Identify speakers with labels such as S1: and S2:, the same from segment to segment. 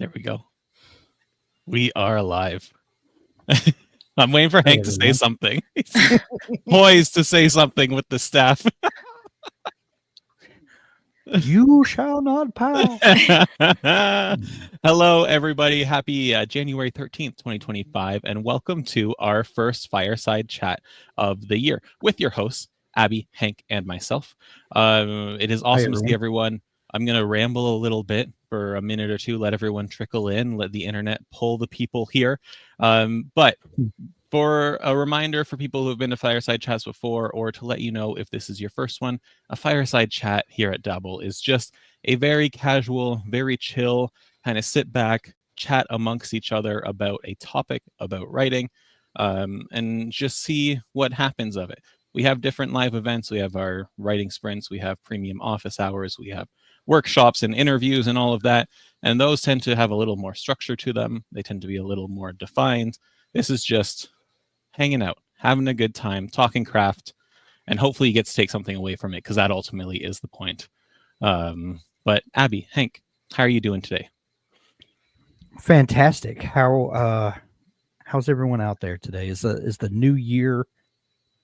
S1: There we go. We are alive. I'm waiting for Hank to say something. He's poised to say something with the staff.
S2: You shall not pass.
S1: Hello, everybody. Happy January 13th, 2025, and welcome to our first Fireside Chat of the year with your hosts, Abby, Hank, and myself. It is awesome to see everyone. I'm going to ramble a little bit for a minute or two, let everyone trickle in, let the internet pull the people here. But for a reminder for people who have been to Fireside Chats before, or to let you know if this is your first one, a Fireside Chat here at Dabble is just a very casual, very chill, kind of sit back, chat amongst each other about a topic, about writing, and just see what happens of it. We have different live events. We have our writing sprints. We have premium office hours. We have workshops and interviews and all of that. And those tend to have a little more structure to them. They tend to be a little more defined. This is just hanging out, having a good time, talking craft, and hopefully you get to take something away from it, because that ultimately is the point. But Abby, Hank, how are you doing today?
S2: Fantastic. How's everyone out there today? Is the new year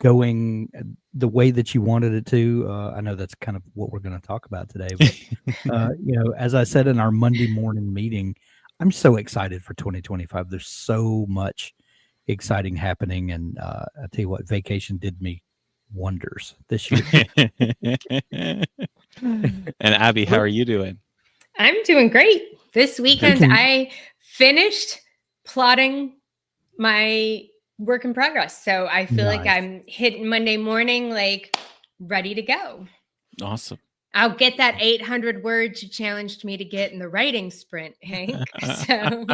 S2: going the way that you wanted it to? I know that's kind of what we're going to talk about today. But, as I said in our Monday morning meeting, I'm so excited for 2025. There's so much exciting happening, and I tell you what, vacation did me wonders this year.
S1: And Abby, how are you doing?
S3: I'm doing great. This weekend, I finished plotting my work in progress. So I feel like I'm hitting Monday morning, like ready to go.
S1: Awesome.
S3: I'll get that 800 words you challenged me to get in the writing sprint, Hank. So.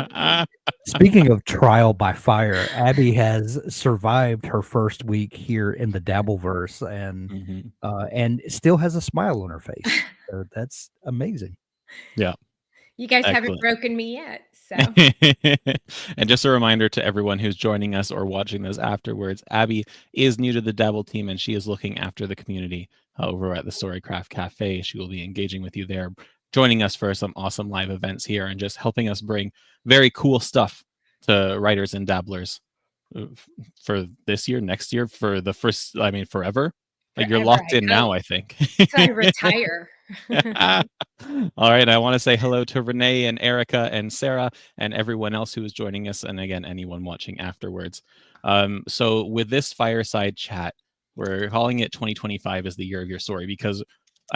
S2: Speaking of trial by fire, Abby has survived her first week here in the Dabbleverse, and still has a smile on her face. So that's amazing.
S1: Yeah.
S3: You guys haven't broken me yet. So.
S1: And just a reminder to everyone who's joining us or watching this afterwards, Abby is new to the Dabble team, and she is looking after the community over at the Storycraft Cafe. She will be engaging with you there, joining us for some awesome live events here, and just helping us bring very cool stuff to writers and dabblers for this year, next year, for the first, forever. Like, you're locked in now, I think.
S3: So I retire.
S1: All right. I want to say hello to Renee and Erica and Sarah and everyone else who is joining us. And again, anyone watching afterwards. So with this Fireside Chat, we're calling it 2025 as the year of your story, because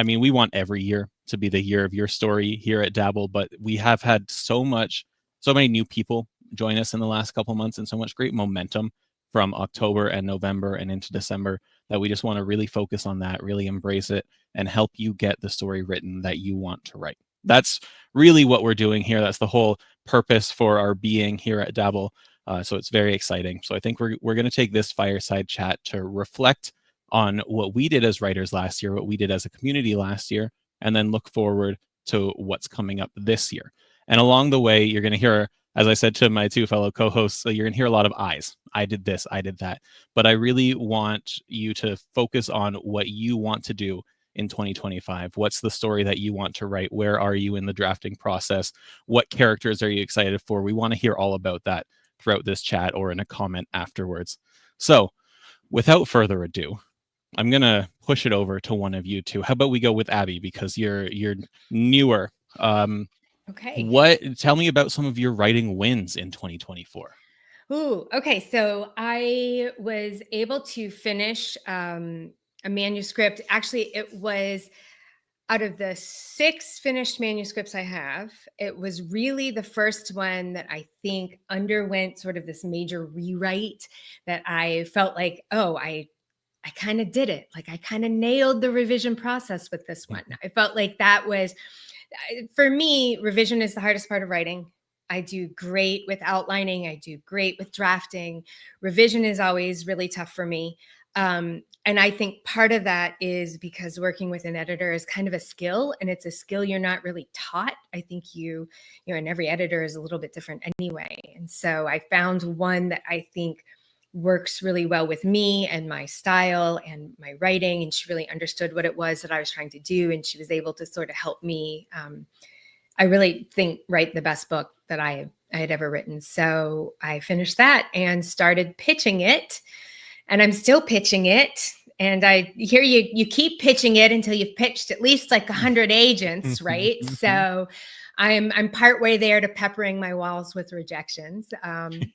S1: we want every year to be the year of your story here at Dabble, but we have had so many new people join us in the last couple months, and so much great momentum from October and November and into December, that we just want to really focus on that, really embrace it, and help you get the story written that you want to write. That's really what we're doing here. That's the whole purpose for our being here at Dabble. So it's very exciting. So I think we're going to take this Fireside Chat to reflect on what we did as writers last year, what we did as a community last year, and then look forward to what's coming up this year. And along the way, you're going to hear, as I said to my two fellow co-hosts, you're going to hear a lot of I's. I did this, I did that. But I really want you to focus on what you want to do in 2025. What's the story that you want to write? Where are you in the drafting process? What characters are you excited for? We want to hear all about that throughout this chat or in a comment afterwards. So without further ado, I'm going to push it over to one of you two. How about we go with Abby, because you're newer.
S3: Okay.
S1: Tell me about some of your writing wins in 2024.
S3: Ooh, okay. So I was able to finish a manuscript. Actually, it was out of the 6 finished manuscripts I have, it was really the first one that I think underwent sort of this major rewrite, that I felt like, I kind of did it. Like, I kind of nailed the revision process with this one. I felt like that was, for me, revision is the hardest part of writing. I do great with outlining. I do great with drafting. Revision is always really tough for me. And I think part of that is because working with an editor is kind of a skill, and it's a skill you're not really taught. I think and every editor is a little bit different anyway. And so I found one that I think works really well with me and my style and my writing. And she really understood what it was that I was trying to do. And she was able to sort of help me I really think write the best book that I had ever written. So I finished that and started pitching it, and I'm still pitching it. And I hear you keep pitching it until you've pitched at least like 100 agents, right? So I'm partway there to peppering my walls with rejections,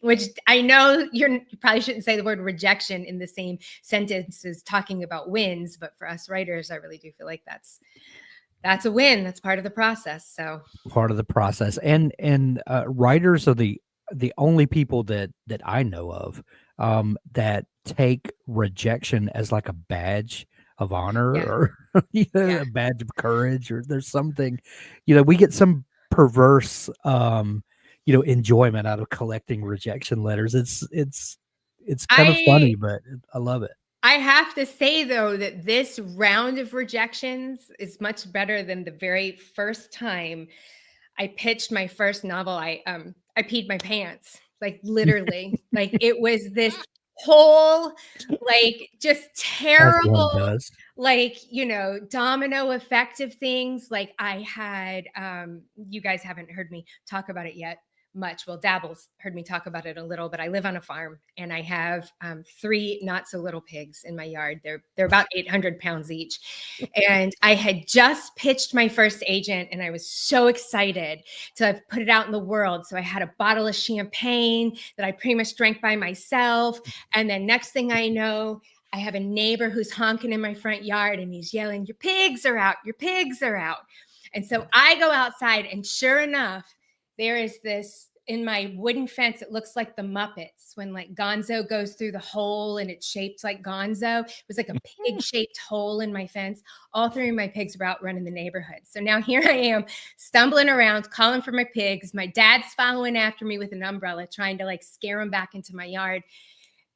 S3: which I know you probably shouldn't say the word rejection in the same sentence as talking about wins, but for us writers, I really do feel like that's a win. That's part of the process. So
S2: part of the process, and writers are the only people that I know of that take rejection as like a badge of honor,
S3: yeah,
S2: or
S3: yeah.
S2: a badge of courage, or there's something, we get some perverse enjoyment out of collecting rejection letters. It's kind of funny, but I love it.
S3: I have to say, though, that this round of rejections is much better than the very first time I pitched my first novel. I peed my pants, like literally. Like it was this whole, like just
S2: As one
S3: terrible,
S2: does.
S3: like, domino effect of things. Like I had, you guys haven't heard me talk about it yet much. Well, Dabble's heard me talk about it a little, but I live on a farm and I have 3 not so little pigs in my yard. They're about 800 pounds each. And I had just pitched my first agent and I was so excited to have put it out in the world. So I had a bottle of champagne that I pretty much drank by myself. And then next thing I know, I have a neighbor who's honking in my front yard and he's yelling, "Your pigs are out, your pigs are out." And so I go outside and sure enough, there is this in my wooden fence. It looks like the Muppets when like Gonzo goes through the hole and it's shaped like Gonzo. It was like a pig shaped hole in my fence. All 3 of my pigs were out running the neighborhood. So now here I am stumbling around, calling for my pigs. My dad's following after me with an umbrella, trying to like scare them back into my yard.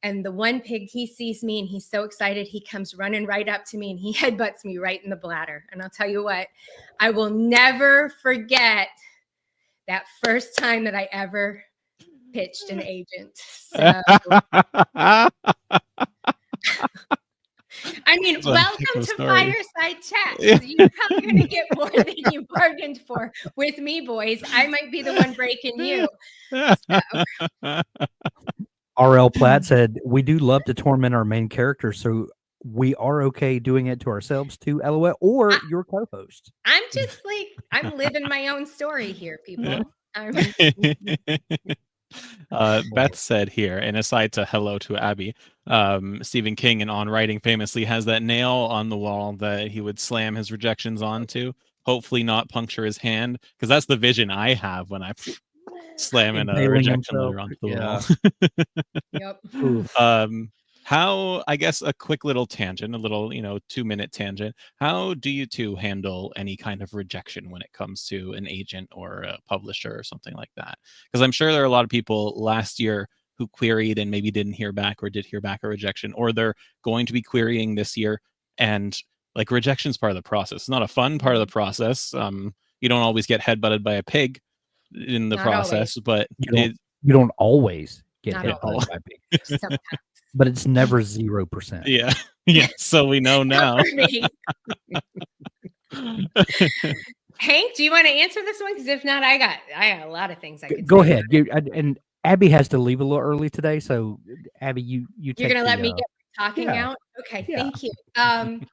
S3: And the one pig, he sees me and he's so excited. He comes running right up to me and he headbutts me right in the bladder. And I'll tell you what, I will never forget that first time that I ever pitched an agent. So, I mean, welcome to Fireside Chat. So you're probably going to get more than you bargained for with me, boys. I might be the one breaking you. So.
S2: R.L. Platt said, "We do love to torment our main character, so we are okay doing it to ourselves too, LOL, or your co-host."
S3: I'm just like, I'm living my own story here, people.
S1: Beth said here, and aside to hello to Abby, Stephen King in On Writing famously has that nail on the wall that he would slam his rejections onto, hopefully not puncture his hand, because that's the vision I have when I slamming a rejection letter onto the wall.
S3: Yep.
S1: How, I guess, a quick little tangent, a little 2-minute tangent. How do you two handle any kind of rejection when it comes to an agent or a publisher or something like that? Because I'm sure there are a lot of people last year who queried and maybe didn't hear back or did hear back a rejection, or they're going to be querying this year, and like rejection is part of the process. It's not a fun part of the process. You don't always get headbutted by a pig in the
S3: Not
S1: process,
S3: always.
S1: but
S2: you don't always get
S3: Not
S2: hit
S3: always.
S2: by pig, but it's never 0%.
S1: Yeah, yeah. So we know now.
S3: Hank, do you want to answer this one? Because if not, I got a lot of things I could
S2: Go
S3: say.
S2: ahead. And Abby has to leave a little early today, so Abby, you're
S3: going to let me get talking out? Okay,
S2: yeah.
S3: Thank you.
S2: I'm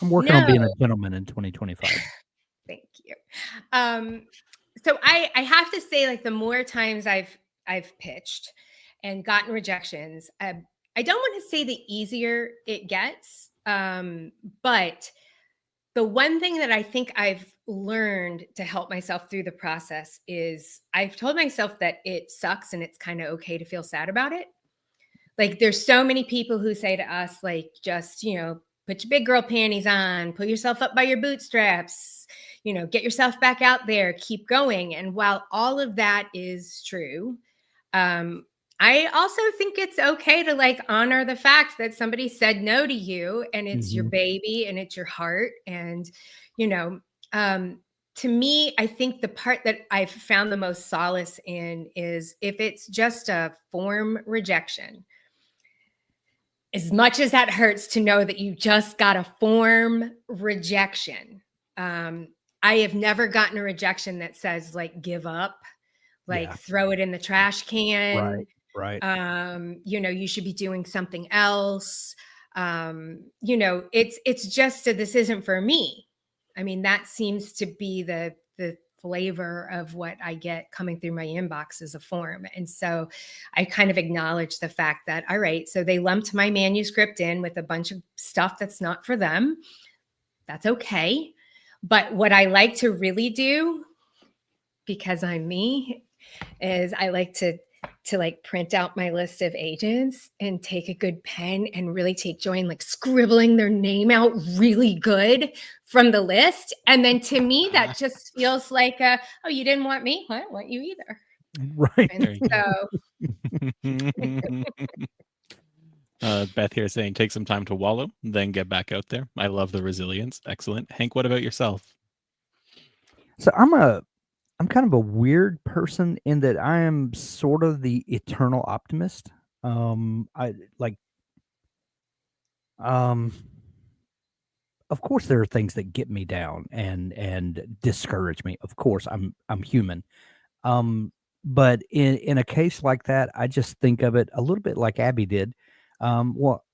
S2: working on being a gentleman in 2025.
S3: Thank you. So I have to say, like, the more times I've pitched and gotten rejections, I don't want to say the easier it gets, but the one thing that I think I've learned to help myself through the process is I've told myself that it sucks and it's kind of okay to feel sad about it. Like, there's so many people who say to us, like, just, put your big girl panties on, pull yourself up by your bootstraps, get yourself back out there, keep going. And while all of that is true, I also think it's okay to like honor the fact that somebody said no to you and it's your baby and it's your heart. And, to me, I think the part that I've found the most solace in is if it's just a form rejection, as much as that hurts to know that you just got a form rejection, I have never gotten a rejection that says like give up, like
S2: Yeah.
S3: throw it in the trash can.
S2: Right.
S3: You should be doing something else. It's just this isn't for me. I mean, that seems to be the flavor of what I get coming through my inbox as a form. And so I kind of acknowledge the fact that, all right, so they lumped my manuscript in with a bunch of stuff that's not for them. That's okay. But what I like to really do, because I'm me, is I like to like print out my list of agents and take a good pen and really take joy in like scribbling their name out really good from the list. And then to me, that just feels like oh, you didn't want me? I don't want you either.
S2: Right.
S3: And
S1: so Beth here saying take some time to wallow, then get back out there. I love the resilience. Excellent. Hank, what about yourself?
S2: So I'm kind of a weird person in that I am sort of the eternal optimist. I like of course there are things that get me down and discourage me. Of course, I'm human. But in a case like that, I just think of it a little bit like Abby did. Well,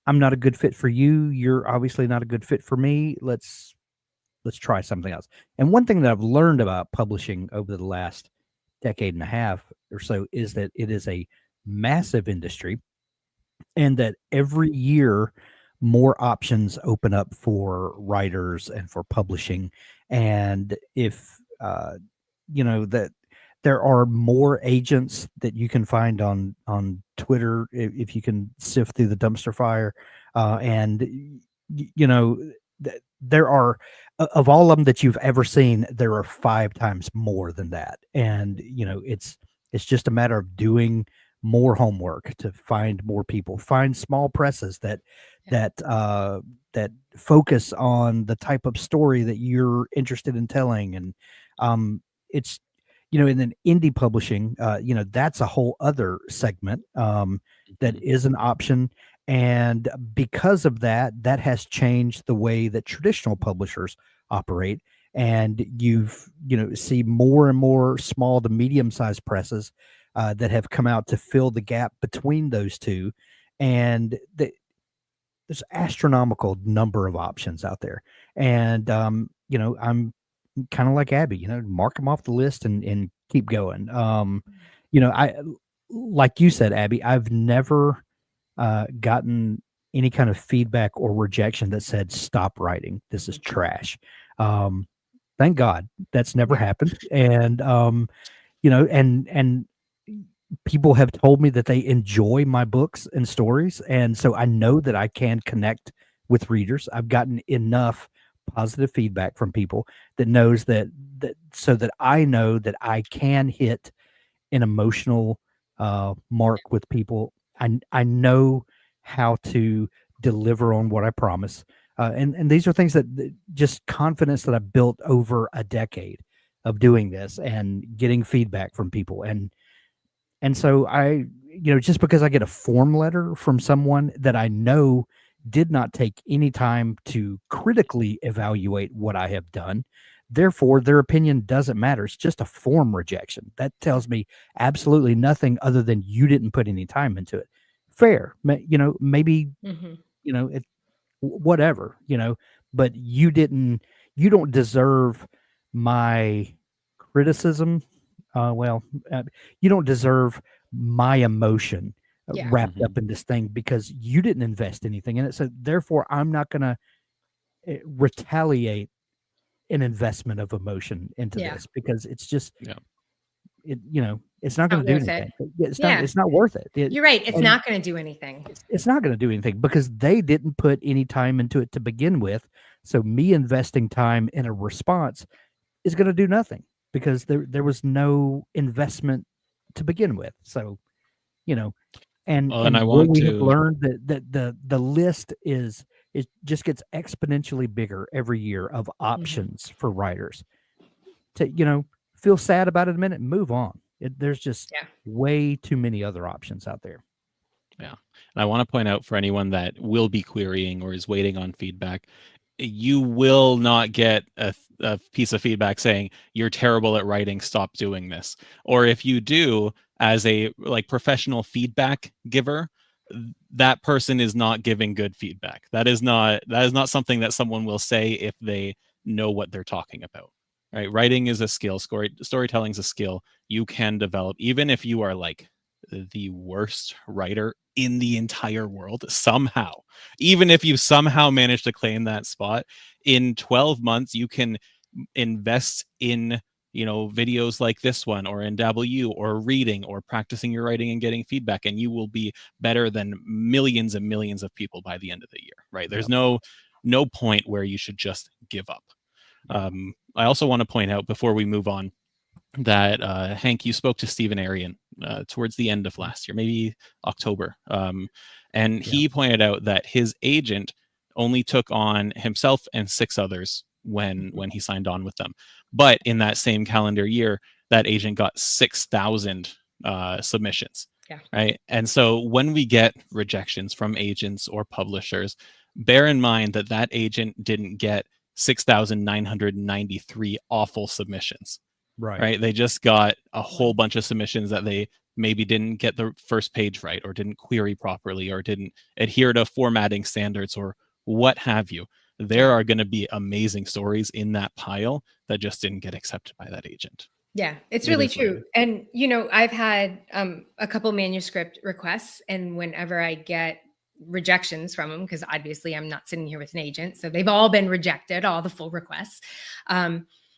S2: I'm not a good fit for you. You're obviously not a good fit for me. Let's try something else. And one thing that I've learned about publishing over the last decade and a half or so is that it is a massive industry, and that every year more options open up for writers and for publishing. And if that there are more agents that you can find on Twitter if you can sift through the dumpster fire, and there are of all of them that you've ever seen, there are 5 times more than that. And it's just a matter of doing more homework to find more people, find small presses that focus on the type of story that you're interested in telling. And it's in an indie publishing, that's a whole other segment that is an option. And because of that, that has changed the way that traditional publishers operate. And you've see more and more small to medium sized presses that have come out to fill the gap between those two. And there's astronomical number of options out there. And I'm kind of like Abby, mark them off the list and keep going. I like you said, Abby, I've never gotten any kind of feedback or rejection that said stop writing, this is trash. Thank God that's never happened. And and people have told me that they enjoy my books and stories, and so I know that I can connect with readers. I've gotten enough positive feedback from people that knows that so that I know that I can hit an emotional mark with people. I know how to deliver on what I promise. And these are things that just confidence that I built over a decade of doing this and getting feedback from people. And so I, just because I get a form letter from someone that I know did not take any time to critically evaluate what I have done, therefore their opinion doesn't matter. It's just a form rejection. That tells me absolutely nothing other than you didn't put any time into it. Fair, maybe, it, whatever, but you don't deserve my criticism. You don't deserve my emotion wrapped up in this thing because you didn't invest anything in it. So therefore I'm not going to retaliate an investment of emotion into this because it's just, it's not going to do anything. It's not worth it.
S3: You're right. It's not going to do anything.
S2: It's not going to do anything because they didn't put any time into it to begin with. So me investing time in a response is going to do nothing because there was no investment to begin with. So, and
S1: I want
S2: we
S1: to
S2: have learned that the list it just gets exponentially bigger every year of options for writers to, feel sad about it a minute and move on. There's just way too many other options out there.
S1: Yeah. And I want to point out for anyone that will be querying or is waiting on feedback, you will not get a piece of feedback saying you're terrible at writing, stop doing this. Or if you do, as a like professional feedback giver, that person is not giving good feedback. That is not something that someone will say if they know what they're talking about. Right? Writing is a skill. Storytelling is a skill you can develop, even if you are like the worst writer in the entire world somehow. Even if you somehow manage to claim that spot, in 12 months you can invest in, you know, videos like this one, or in Dabble, or reading, or practicing your writing and getting feedback, and you will be better than millions and millions of people by the end of the year. Right? There's no point where you should just give up. I also want to point out before we move on that Hank, you spoke to Stephen Arian towards the end of last year, maybe October, and he pointed out that his agent only took on himself and 6 others when he signed on with them. But in that same calendar year, that agent got 6,000 submissions.
S3: Yeah.
S1: Right. And so when we get rejections from agents or publishers, bear in mind that that agent didn't get 6,993 awful submissions. Right. They just got a whole bunch of submissions that they maybe didn't get the first page right, or didn't query properly, or didn't adhere to formatting standards, or what have you. There are going to be amazing stories in that pile that just didn't get accepted by that agent.
S3: Yeah, it's really true. And, you know, I've had a couple manuscript requests, and whenever I get rejections from them, because obviously I'm not sitting here with an agent, so they've all been rejected, all the full requests.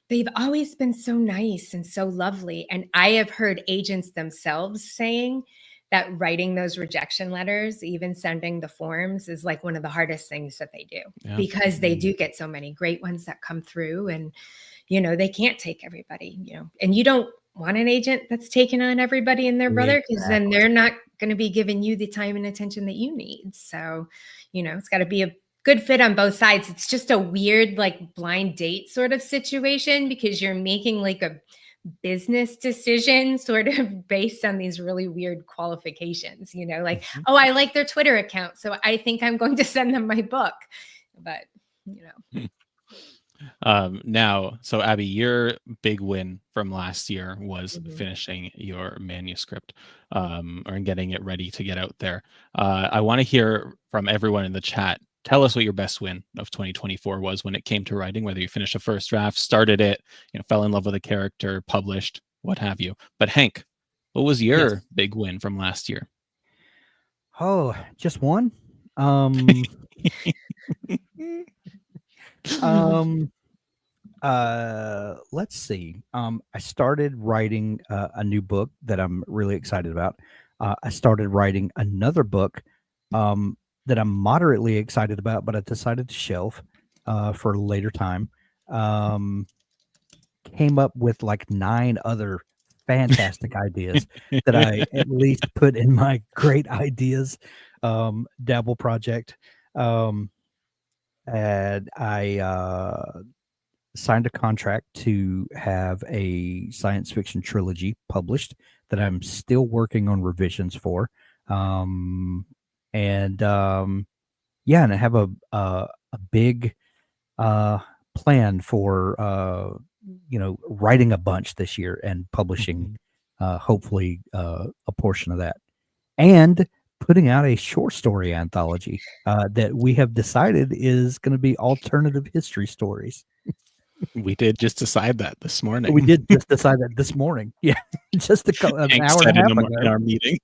S3: They've always been so nice and so lovely. And I have heard agents themselves saying that writing those rejection letters, even sending the forms, is like one of the hardest things that they do, because they do get so many great ones that come through, and, you know, they can't take everybody, you know, and you don't want an agent that's taking on everybody and their brother, because then they're not going to be giving you the time and attention that you need. So, you know, it's got to be a good fit on both sides. It's just a weird, like, blind date sort of situation, because you're making like a business decision sort of based on these really weird qualifications, you know, like, oh, I like their Twitter account, so I think I'm going to send them my book. But, you know.
S1: Now, so Abby, your big win from last year was finishing your manuscript, or getting it ready to get out there. I want to hear from everyone in the chat. Tell us what your best win of 2024 was when it came to writing, whether you finished a first draft, started it, you know, fell in love with a character, published, what have you. But Hank, what was your big win from last year?
S2: Oh, just one? Let's see. I started writing a new book that I'm really excited about. I started writing another book that I'm moderately excited about, but I decided to shelve for a later time. Came up with like 9 other fantastic ideas that I at least put in my great ideas Dabble project. And I signed a contract to have a science fiction trilogy published that I'm still working on revisions for. And I have a big plan for writing a bunch this year and publishing hopefully a portion of that, and putting out a short story anthology that we have decided is going to be alternative history stories.
S1: We did just decide that this morning.
S2: We did just decide that this morning. Yeah, just an hour and a half ago
S1: in our meeting.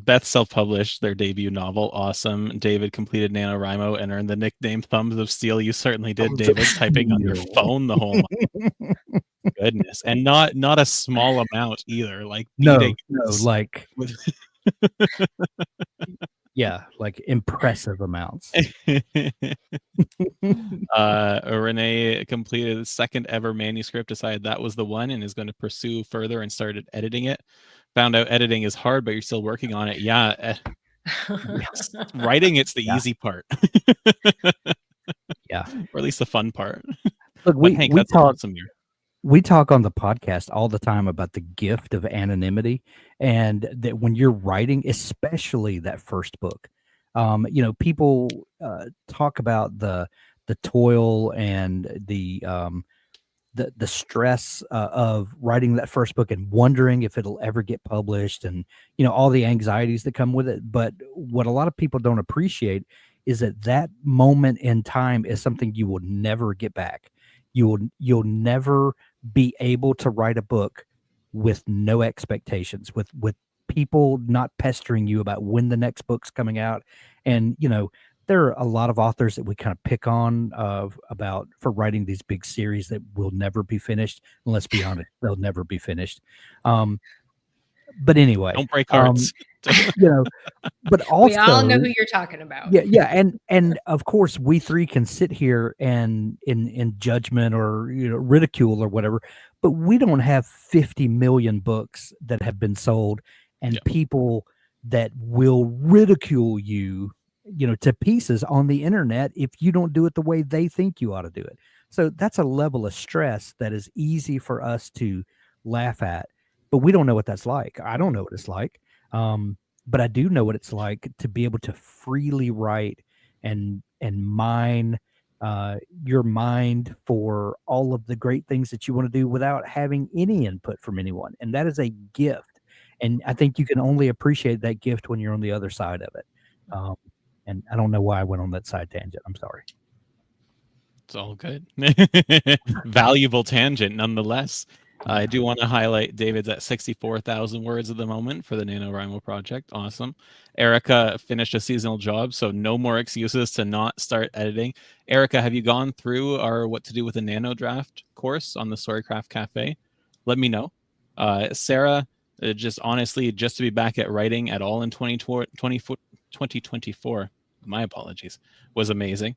S1: Beth self-published their debut novel. Awesome. David completed NaNoWriMo and earned the nickname Thumbs of Steel. You certainly did, David, typing on your phone the whole month. Goodness. And not a small amount either. Like
S2: like yeah, like impressive amounts.
S1: Renee completed the second ever manuscript, decided that was the one, and is going to pursue further, and started editing it. Found out editing is hard, but you're still working on it. Yeah. Writing, it's the easy part.
S2: Yeah.
S1: Or at least the fun part.
S2: Look, we talk on the podcast all the time about the gift of anonymity, and that when you're writing, especially that first book, People talk about the toil and the stress of writing that first book and wondering if it'll ever get published, and all the anxieties that come with it. But what a lot of people don't appreciate is that moment in time is something you will never get back. You'll never be able to write a book with no expectations, with people not pestering you about when the next book's coming out. And there are a lot of authors that we kind of pick on about for writing these big series that will never be finished. And let's be honest, they'll never be finished. But anyway,
S1: Don't break hearts.
S2: But also,
S3: we all know who you're talking about.
S2: Yeah, and of course, we three can sit here and in judgment or ridicule or whatever, but we don't have 50 million books that have been sold and people that will ridicule you, to pieces on the internet if you don't do it the way they think you ought to do it. So that's a level of stress that is easy for us to laugh at, but we don't know what that's like. I don't know what it's like. But I do know what it's like to be able to freely write and mine your mind for all of the great things that you want to do without having any input from anyone. And that is a gift. And I think you can only appreciate that gift when you're on the other side of it. And I don't know why I went on that side tangent. I'm sorry.
S1: It's all good. Valuable tangent nonetheless. I do want to highlight David's at 64,000 words at the moment for the NaNoWriMo project. Awesome. Erica finished a seasonal job, so no more excuses to not start editing. Erica, have you gone through our What to Do with a Nano Draft course on the Storycraft Cafe? Let me know. Sarah, just honestly, just to be back at writing at all in 2024, my apologies, was amazing.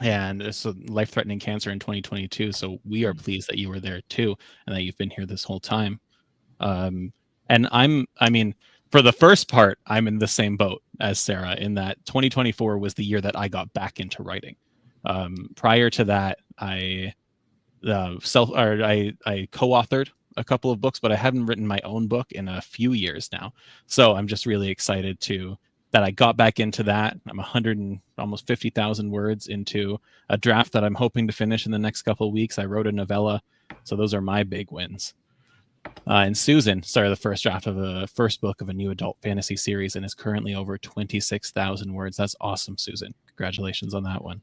S1: And it's a life-threatening cancer in 2022. So we are pleased that you were there too, and that you've been here this whole time. And for the first part, I'm in the same boat as Sarah in that 2024 was the year that I got back into writing. Prior to that, I co-authored a couple of books, but I haven't written my own book in a few years now. So I'm just really excited that I got back into that. I'm 100 and almost 50,000 words into a draft that I'm hoping to finish in the next couple of weeks. I wrote a novella, so those are my big wins. And Susan started the first draft of the first book of a new adult fantasy series and is currently over 26,000 words. That's awesome, Susan. Congratulations on that one.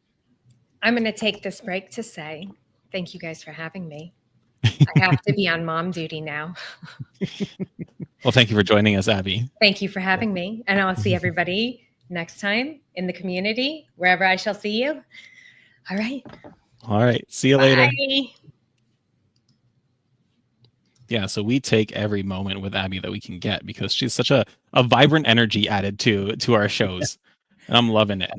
S3: I'm going to take this break to say thank you guys for having me. I have to be on mom duty now.
S1: Well, thank you for joining us, Abby.
S3: Thank you for having me. And I'll see everybody next time in the community, wherever I shall see you. All right.
S1: All right. See you later.
S3: Bye.
S1: Yeah, so we take every moment with Abby that we can get because she's such a vibrant energy added to our shows. And I'm loving it.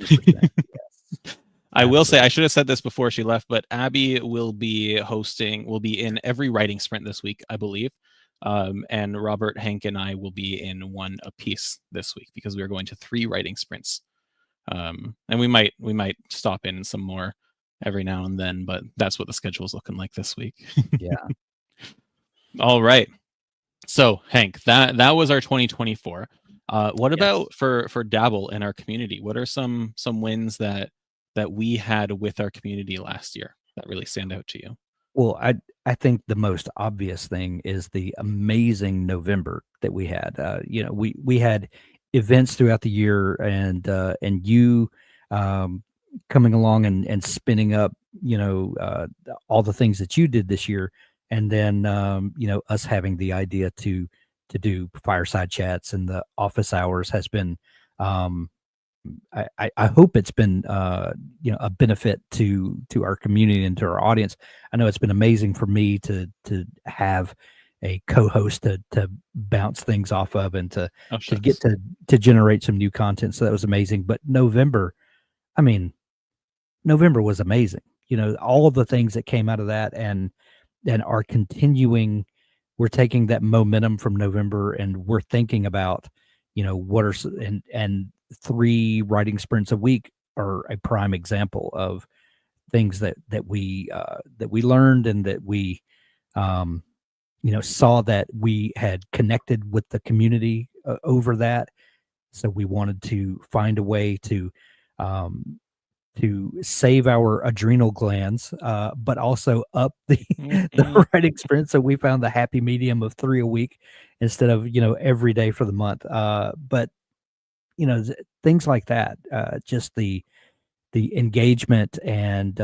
S1: I will say, I should have said this before she left, but Abby will be in every writing sprint this week, I believe. And Robert, Hank, and I will be in one apiece this week because we are going to 3 writing sprints. And we might stop in some more every now and then, but that's what the schedule is looking like this week.
S2: Yeah.
S1: All right. So Hank, that was our 2024. What about for Dabble in our community? What are some wins that we had with our community last year that really stand out to you?
S2: Well, I think the most obvious thing is the amazing November that we had. We had events throughout the year, and you coming along and spinning up, all the things that you did this year, and then us having the idea to do fireside chats and the office hours has been. I hope it's been a benefit to our community and to our audience. I know it's been amazing for me to have a co-host to bounce things off of and to get to generate some new content. So that was amazing. But November was amazing. All of the things that came out of that and are continuing. We're taking that momentum from November and we're thinking about, what are and 3 writing sprints a week are a prime example of things that we learned and that we saw that we had connected with the community over that. So we wanted to find a way to save our adrenal glands, but also up the the writing experience. So we found the happy medium of 3 a week instead of every day for the month. But things like that, just the engagement and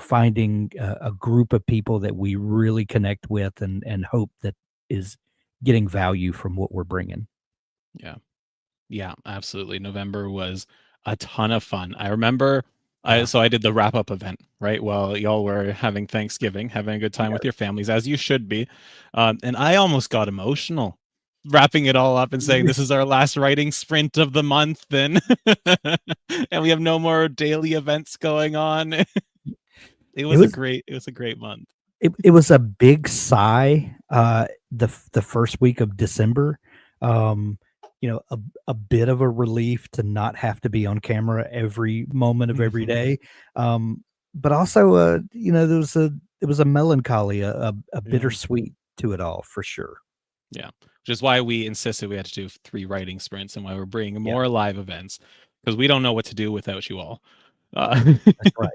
S2: finding a group of people that we really connect with and hope that is getting value from what we're bringing.
S1: Yeah. Yeah, absolutely. November was a ton of fun. I remember
S2: Yeah.
S1: I did the wrap up event, right? While y'all were having Thanksgiving, having a good time with your families, as you should be. And I almost got emotional wrapping it all up and saying this is our last writing sprint of the month then. And we have no more daily events going on. It was a great month.
S2: It was a big sigh the first week of December. A bit of a relief to not have to be on camera every moment of every day. But also there was a melancholy, a bittersweet to it all for sure.
S1: Yeah, which is why we insisted we had to do 3 writing sprints and why we're bringing more live events, because we don't know what to do without you all.
S2: That's right.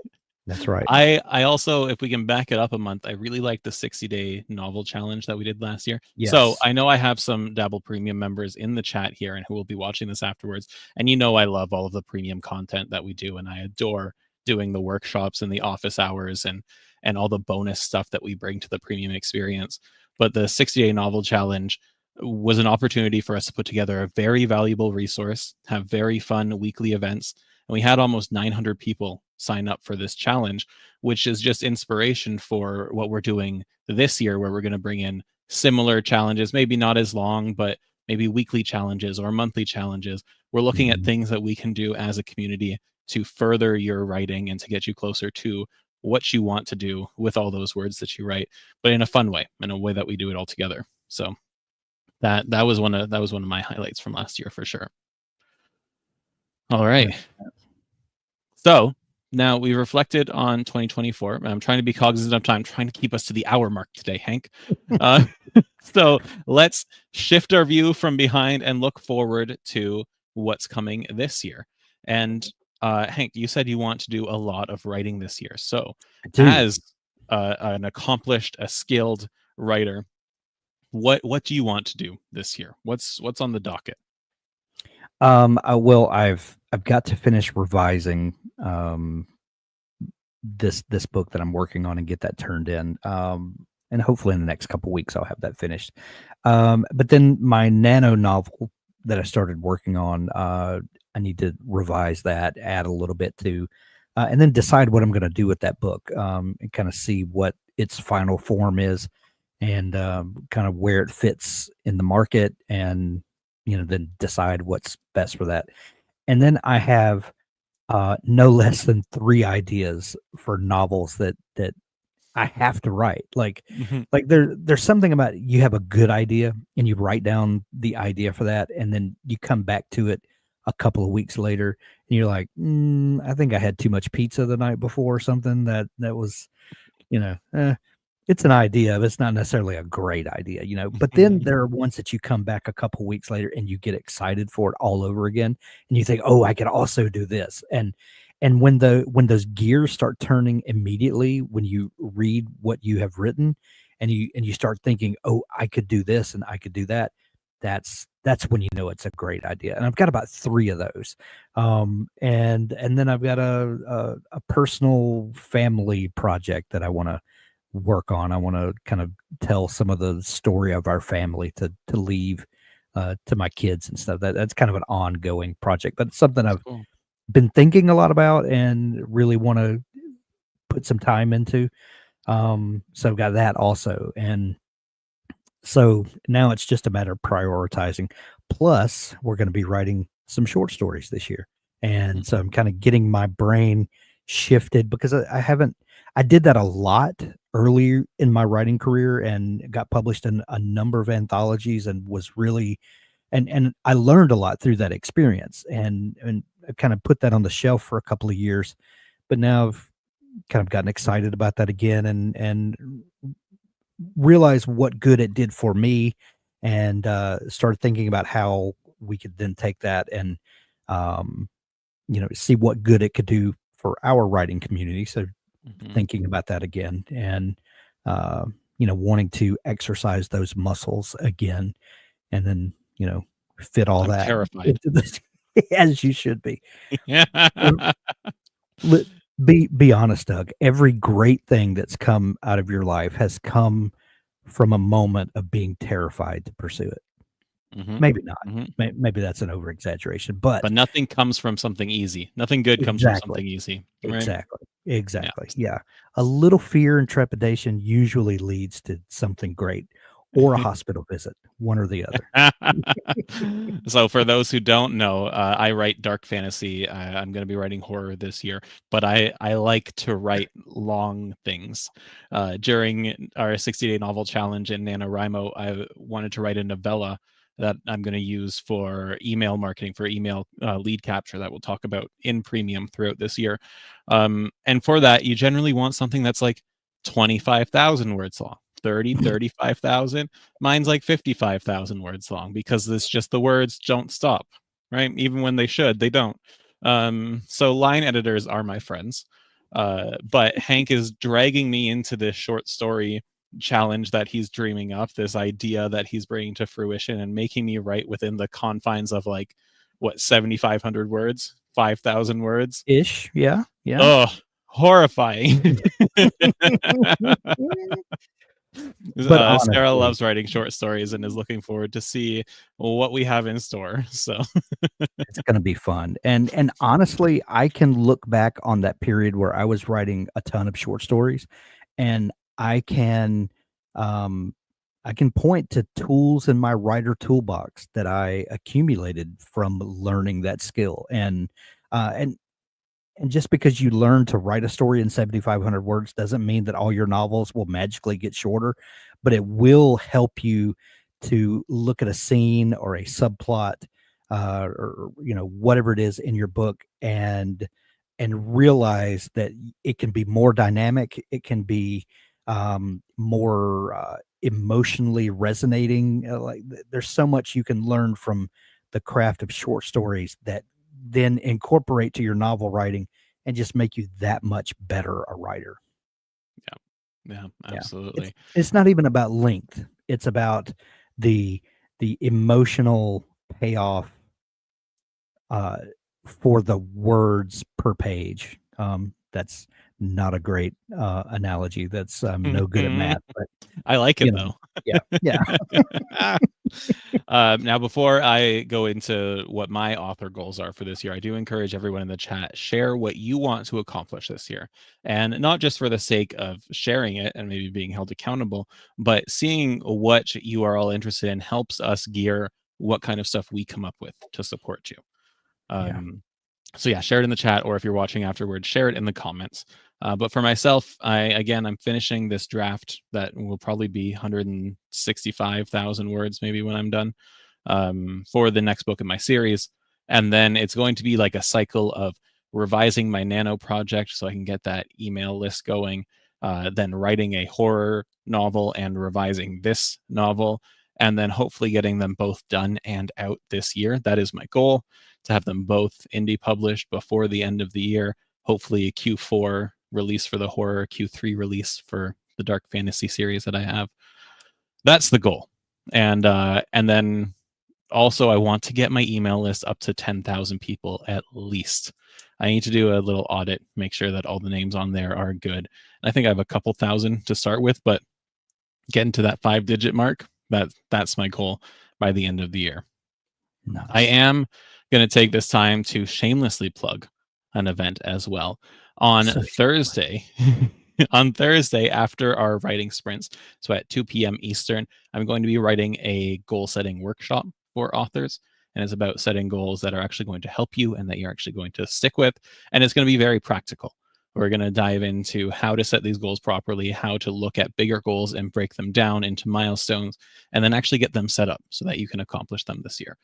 S2: That's right.
S1: I also, if we can back it up a month, I really like the 60-day novel challenge that we did last year.
S2: Yes.
S1: So I know I have some Dabble Premium members in the chat here and who will be watching this afterwards. And I love all of the premium content that we do, and I adore doing the workshops and the office hours and all the bonus stuff that we bring to the premium experience. But the 60-day novel challenge was an opportunity for us to put together a very valuable resource, have very fun weekly events. And we had almost 900 people sign up for this challenge, which is just inspiration for what we're doing this year, where we're going to bring in similar challenges, maybe not as long, but maybe weekly challenges or monthly challenges. We're looking at things that we can do as a community to further your writing and to get you closer to what you want to do with all those words that you write, but in a fun way, in a way that we do it all together. So that was one of my highlights from last year for sure. All right. So now we reflected on 2024. I'm trying to be cognizant of time, trying to keep us to the hour mark today, Hank. So let's shift our view from behind and look forward to what's coming this year. And Hank, you said you want to do a lot of writing this year. So as an accomplished, a skilled writer, what do you want to do this year? What's on the docket?
S2: Well, I've got to finish revising this book that I'm working on and get that turned in. And hopefully in the next couple weeks I'll have that finished. But then my nano novel that I started working on, I need to revise that, add a little bit to, and then decide what I'm going to do with that book, and kind of see what its final form is, and kind of where it fits in the market, and then decide what's best for that. And then I have no less than 3 ideas for novels that I have to write. Like there's something about you have a good idea and you write down the idea for that, and then you come back to it a couple of weeks later and you're like, I think I had too much pizza the night before, or something that was, it's an idea, but it's not necessarily a great idea, But then there are ones that you come back a couple weeks later and you get excited for it all over again, and you think, oh, I could also do this. And when those gears start turning immediately, when you read what you have written, and you start thinking, oh, I could do this and I could do that, that's when it's a great idea. And I've got about 3 of those, and then I've got a personal family project that I want to work on. I want to kind of tell some of the story of our family to leave to my kids and stuff. That's kind of an ongoing project, but it's something I've been thinking a lot about and really want to put some time into. So I've got that also. And so now it's just a matter of prioritizing. Plus, we're going to be writing some short stories this year. And so I'm kind of getting my brain shifted, because I did that a lot earlier in my writing career and got published in a number of anthologies, and was really, and I learned a lot through that experience, and I kind of put that on the shelf for a couple of years, but now I've kind of gotten excited about that again, and realized what good it did for me, and started thinking about how we could then take that and, see what good it could do for our writing community. So thinking about that again and, wanting to exercise those muscles again and then, fit all
S1: I'm
S2: that
S1: terrified.
S2: into this as you should be.
S1: Yeah.
S2: Be honest, Doug. Every great thing that's come out of your life has come from a moment of being terrified to pursue it. Maybe not. Maybe that's an over exaggeration, but
S1: nothing comes from something easy. Nothing good comes from something easy. Right?
S2: Exactly. Yeah. A little fear and trepidation usually leads to something great or a hospital visit, one or the other.
S1: So for those who don't know, I write dark fantasy. I'm going to be writing horror this year, but I like to write long things. During our 60-day novel challenge in NaNoWriMo, I wanted to write a novella that I'm going to use for email marketing, for email lead capture that we'll talk about in premium throughout this year. And for that, you generally want something that's like 25,000 words long. 35,000. Mine's like 55,000 words long because it's just the words don't stop, right? Even when they should, they don't. So line editors are my friends. But Hank is dragging me into this short story challenge that he's dreaming up, this idea that he's bringing to fruition and making me write within the confines of like, what, 7,500 words, 5,000 words?
S2: Ish. Yeah. Yeah.
S1: Oh, horrifying.
S2: But honestly,
S1: Sarah loves writing short stories and is looking forward to see what we have in store. So
S2: it's going to be fun. And honestly, I can look back on that period where I was writing a ton of short stories, and I can point to tools in my writer toolbox that I accumulated from learning that skill. And just because you learn to write a story in 7,500 words doesn't mean that all your novels will magically get shorter, but it will help you to look at a scene or a subplot, or whatever it is in your book, and realize that it can be more dynamic. It can be more emotionally resonating. There's so much you can learn from the craft of short stories that then incorporate to your novel writing and just make you that much better a writer.
S1: Yeah, absolutely.
S2: It's not even about length. It's about the emotional payoff for the words per page. That's not a great analogy. That's no good at math, but
S1: I like it though.
S2: Yeah.
S1: Now, before I go into what my author goals are for this year, I do encourage everyone in the chat, share what you want to accomplish this year. And not just for the sake of sharing it and maybe being held accountable, but seeing what you are all interested in helps us gear what kind of stuff we come up with to support you. So yeah, share it in the chat, or if you're watching afterwards, share it in the comments. But for myself, I'm finishing this draft that will probably be 165,000 words maybe when I'm done, for the next book in my series. And then it's going to be like a cycle of revising my nano project so I can get that email list going, then writing a horror novel and revising this novel, and then hopefully getting them both done and out this year. That is my goal, to have them both indie published before the end of the year. Hopefully a Q4 release for the horror, Q3 release for the dark fantasy series that I have. That's the goal. And then also I want to get my email list up to 10,000 people at least. I need to do a little audit, make sure that all the names on there are good. And I think I have a couple thousand to start with, but getting to that 5-digit mark, that's my goal by the end of the year.
S2: Nice.
S1: I am going to take this time to shamelessly plug an event as well. On Thursday, on Thursday after our writing sprints, so at 2 p.m. Eastern, I'm going to be writing a goal-setting workshop for authors. And it's about setting goals that are actually going to help you and that you're actually going to stick with. And it's going to be very practical. We're going to dive into how to set these goals properly, how to look at bigger goals and break them down into milestones, and then actually get them set up so that you can accomplish them this year.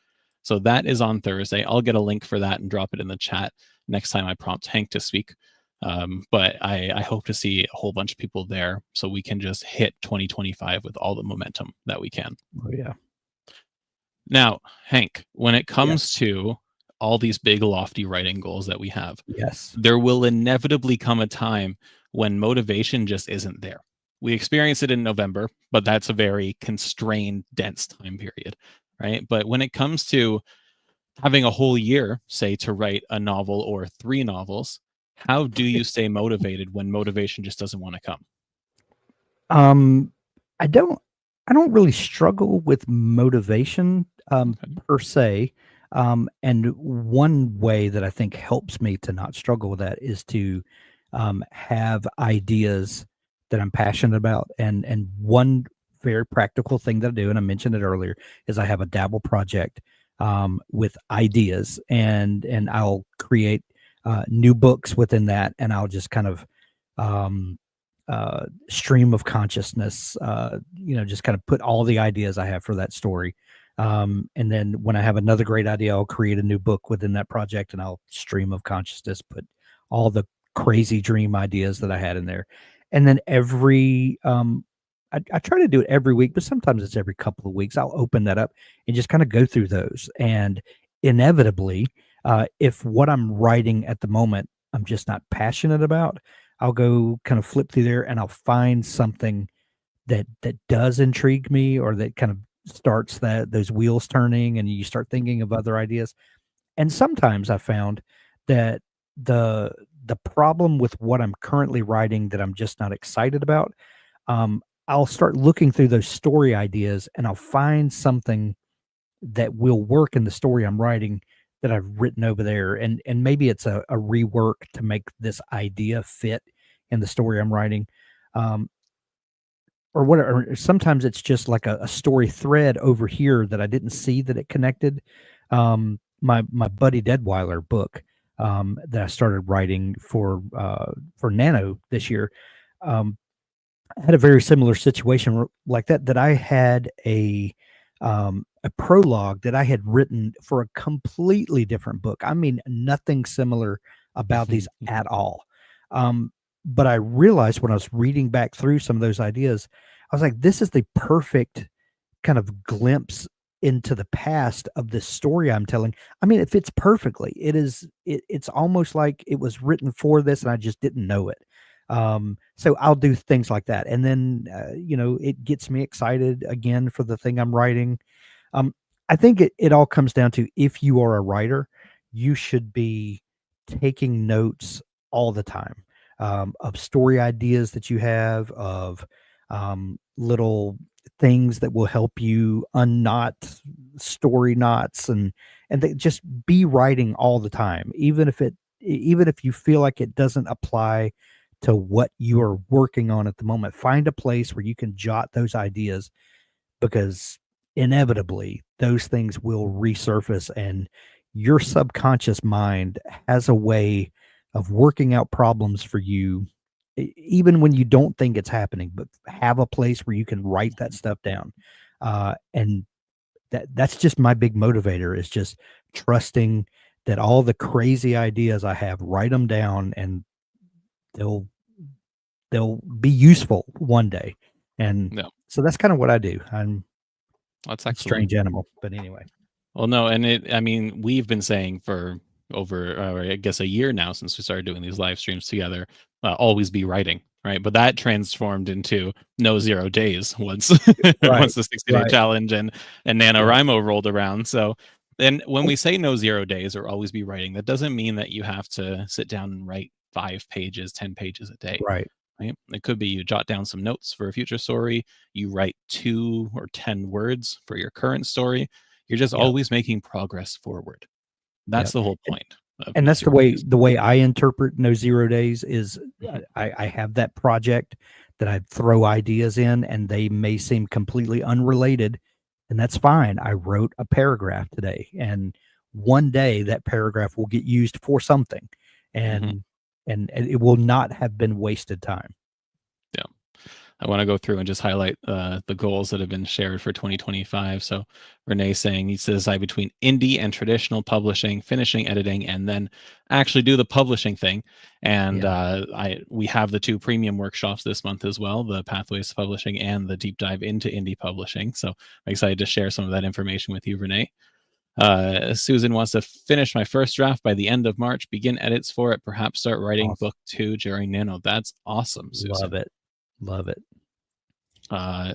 S1: So that is on Thursday. I'll get a link for that and drop it in the chat next time I prompt Hank to speak. But I hope to see a whole bunch of people there so we can just hit 2025 with all the momentum that we can.
S2: Oh, yeah.
S1: Now, Hank, when it comes
S2: Yes.
S1: to all these big, lofty writing goals that we have,
S2: Yes.
S1: there will inevitably come a time when motivation just isn't there. We experience it in November, but that's a very constrained, dense time period, right? But when it comes to having a whole year, say, to write a novel or 3 novels, how do you stay motivated when motivation just doesn't want to come?
S2: Um, I don't I don't really struggle with motivation
S1: Okay.
S2: per se. And one way that I think helps me to not struggle with that is to have ideas that I'm passionate about. And one very practical thing that I do, and I mentioned it earlier, is I have a Dabble project with ideas, and I'll create new books within that, and I'll just kind of um, stream of consciousness, just kind of put all the ideas I have for that story. And then when I have another great idea, I'll create a new book within that project, and I'll stream of consciousness, put all the crazy dream ideas that I had in there. And then I try to do it every week, but sometimes it's every couple of weeks. I'll open that up and just kind of go through those. And inevitably, if what I'm writing at the moment I'm just not passionate about, I'll go kind of flip through there and I'll find something that does intrigue me, or that kind of starts those wheels turning, and you start thinking of other ideas. And sometimes I found that the the problem with what I'm currently writing that I'm just not excited about, I'll start looking through those story ideas and I'll find something that will work in the story I'm writing that I've written over there. And maybe it's a rework to make this idea fit in the story I'm writing. Um, or whatever. Sometimes it's just like a story thread over here that I didn't see that it connected. My buddy Deadweiler book that I started writing for Nano this year. I had a very similar situation like that. That I had a prologue that I had written for a completely different book. I mean, nothing similar about these at all. But I realized when I was reading back through some of those ideas, I was like, this is the perfect kind of glimpse into the past of this story I'm telling. I mean, it fits perfectly. It's almost like it was written for this and I just didn't know it. So I'll do things like that. And then, it gets me excited again for the thing I'm writing. Um, I think it all comes down to, if you are a writer, you should be taking notes all the time, of story ideas that you have, of little things that will help you unknot story knots, and they just be writing all the time, even if you feel like it doesn't apply to what you are working on at the moment. Find a place where you can jot those ideas, because inevitably those things will resurface, and your subconscious mind has a way of working out problems for you, even when you don't think it's happening. But have a place where you can write that stuff down. And that's just my big motivator, is just trusting that all the crazy ideas I have, write them down, and they'll they'll be useful one day. And
S1: No,
S2: so that's kind of what I do. I'm
S1: that's
S2: a
S1: excellent.
S2: strange animal, but anyway.
S1: Well, no, and I mean, we've been saying for over, I guess, a year now since we started doing these live streams together, always be writing, right? But that transformed into no 0 days once
S2: Right,
S1: once the 60-day
S2: right,
S1: challenge and
S2: yeah,
S1: NaNoWriMo rolled around. So then when
S2: and
S1: we say no 0 days or always be writing, that doesn't mean that you have to sit down and write 5 pages, 10 pages a day.
S2: right,
S1: Right? It could be you jot down some notes for a future story, you write 2 or 10 words for your current story. You're just
S2: yep,
S1: always making progress forward. That's
S2: yep,
S1: the whole
S2: and
S1: point of
S2: and
S1: no
S2: that's
S1: 0 days.
S2: the way I interpret no 0 days is,
S1: Mhm.
S2: I have that project that I throw ideas in, and they may seem completely unrelated, and that's fine. I wrote a paragraph today, and one day that paragraph will get used for something,
S1: Mhm.
S2: and it will not have been wasted time.
S1: Yeah. I want to go through and just highlight the goals that have been shared for 2025. So Renee saying needs to decide between indie and traditional publishing, finishing editing, and then actually do the publishing thing. And we have the 2 premium workshops this month as well, the Pathways to Publishing and the deep dive into indie publishing. So I'm excited to share some of that information with you, Renee. Susan wants to finish my first draft by the end of March, begin edits for it, perhaps start writing book 2 during Nano. That's awesome, Susan.
S2: Love it.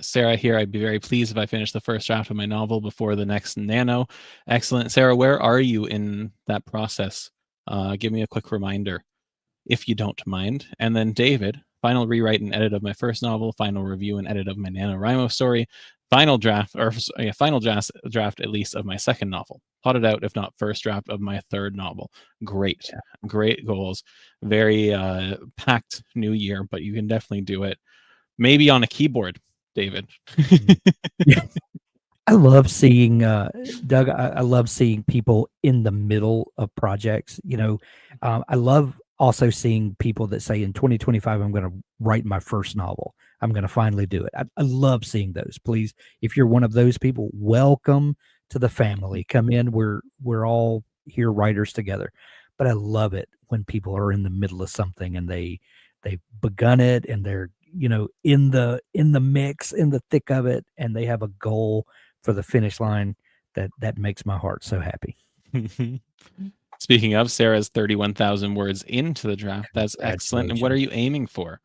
S1: Sarah here, I'd be very pleased if I finished the first draft of my novel before the next Nano. Excellent. Sarah, where are you in that process? Give me a quick reminder, if you don't mind. And then David, final rewrite and edit of my first novel, final review and edit of my NaNoWriMo story, final draft at least of my second novel. Plotted out, if not first draft, of my third novel. Great goals. Very packed new year, but you can definitely do it. Maybe on a keyboard, David.
S2: I love seeing Doug. I love seeing people in the middle of projects. I love also seeing people that say in 2025 I'm going to write my first novel. I'm going to finally do it. I love seeing those. Please, if you're one of those people, welcome to the family. Come in. We're all here writers together. But I love it when people are in the middle of something and they've begun it and they're in the mix, in the thick of it, and they have a goal for the finish line. That makes my heart so happy.
S1: Speaking of, Sarah's 31,000 words into the draft. That's excellent. And what are you aiming for?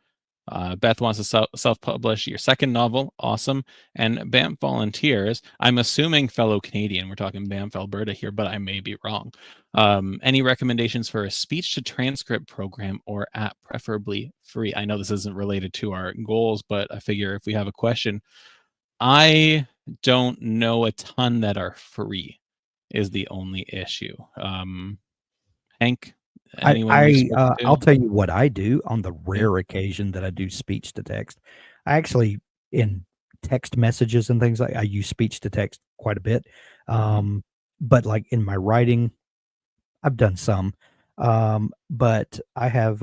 S1: Beth wants to self-publish your second novel. Awesome. And Banff volunteers, I'm assuming fellow Canadian. We're talking Banff, Alberta here, but I may be wrong. Any recommendations for a speech-to-transcript program or app, preferably free? I know this isn't related to our goals, but I figure if we have a question, I don't know a ton that are free is the only issue. Hank?
S2: I'll tell you what I do on the rare occasion that I do speech to text. I actually, in text messages and things I use speech to text quite a bit. But like in my writing, I've done some. But I have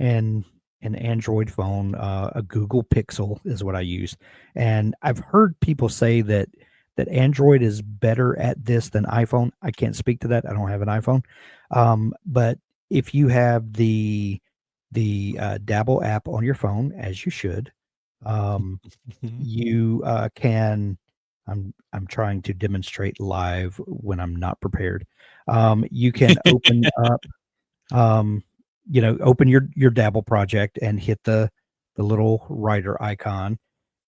S2: an Android phone, a Google Pixel is what I use. And I've heard people say that Android is better at this than iPhone. I can't speak to that. I don't have an iPhone. But if you have the Dabble app on your phone, as you should, you can. I'm trying to demonstrate live when I'm not prepared. You can open up, open your Dabble project and hit the little writer icon,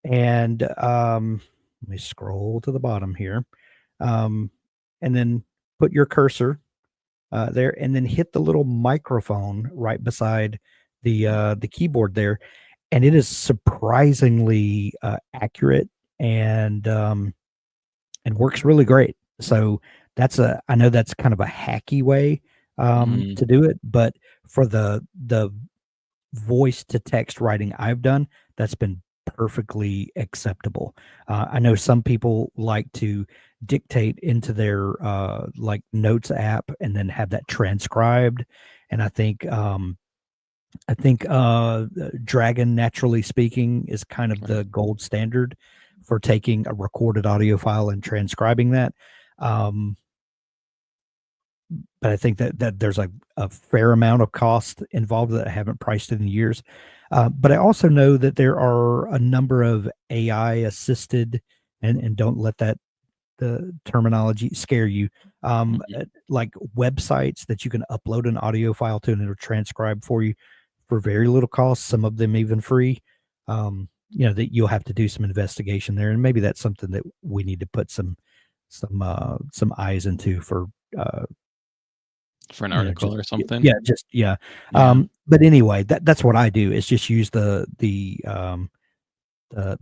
S2: and let me scroll to the bottom here, and then put your cursor there, and then hit the little microphone right beside the keyboard there, and it is surprisingly accurate and works really great. So I know that's kind of a hacky way to do it, but for the voice to text writing I've done, that's been perfectly acceptable. I know some people like to dictate into their like notes app and then have that transcribed, and I think Dragon Naturally Speaking is kind of the gold standard for taking a recorded audio file and transcribing that. But I think that there's a fair amount of cost involved that I haven't priced it in years. But I also know that there are a number of AI assisted, and don't let the terminology scare you, like websites that you can upload an audio file to and it'll transcribe for you for very little cost, some of them even free. That you'll have to do some investigation there, and maybe that's something that we need to put some eyes into for
S1: an article or something.
S2: But anyway, that's what I do, is just use the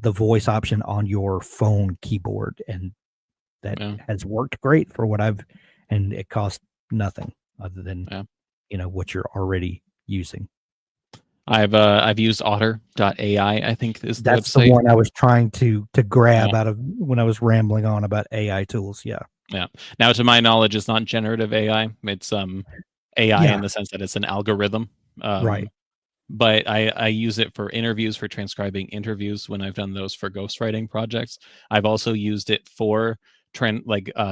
S2: voice option on your phone keyboard, and that has worked great for what and it costs nothing other than what you're already using.
S1: I've used otter.ai, I think is the
S2: That's
S1: website.
S2: The one I was trying to grab out of when I was rambling on about AI tools. Yeah.
S1: Now, to my knowledge, it's not generative AI. It's AI in the sense that it's an algorithm.
S2: Right.
S1: but I use it for interviews, for transcribing interviews when I've done those for ghostwriting projects. I've also used it for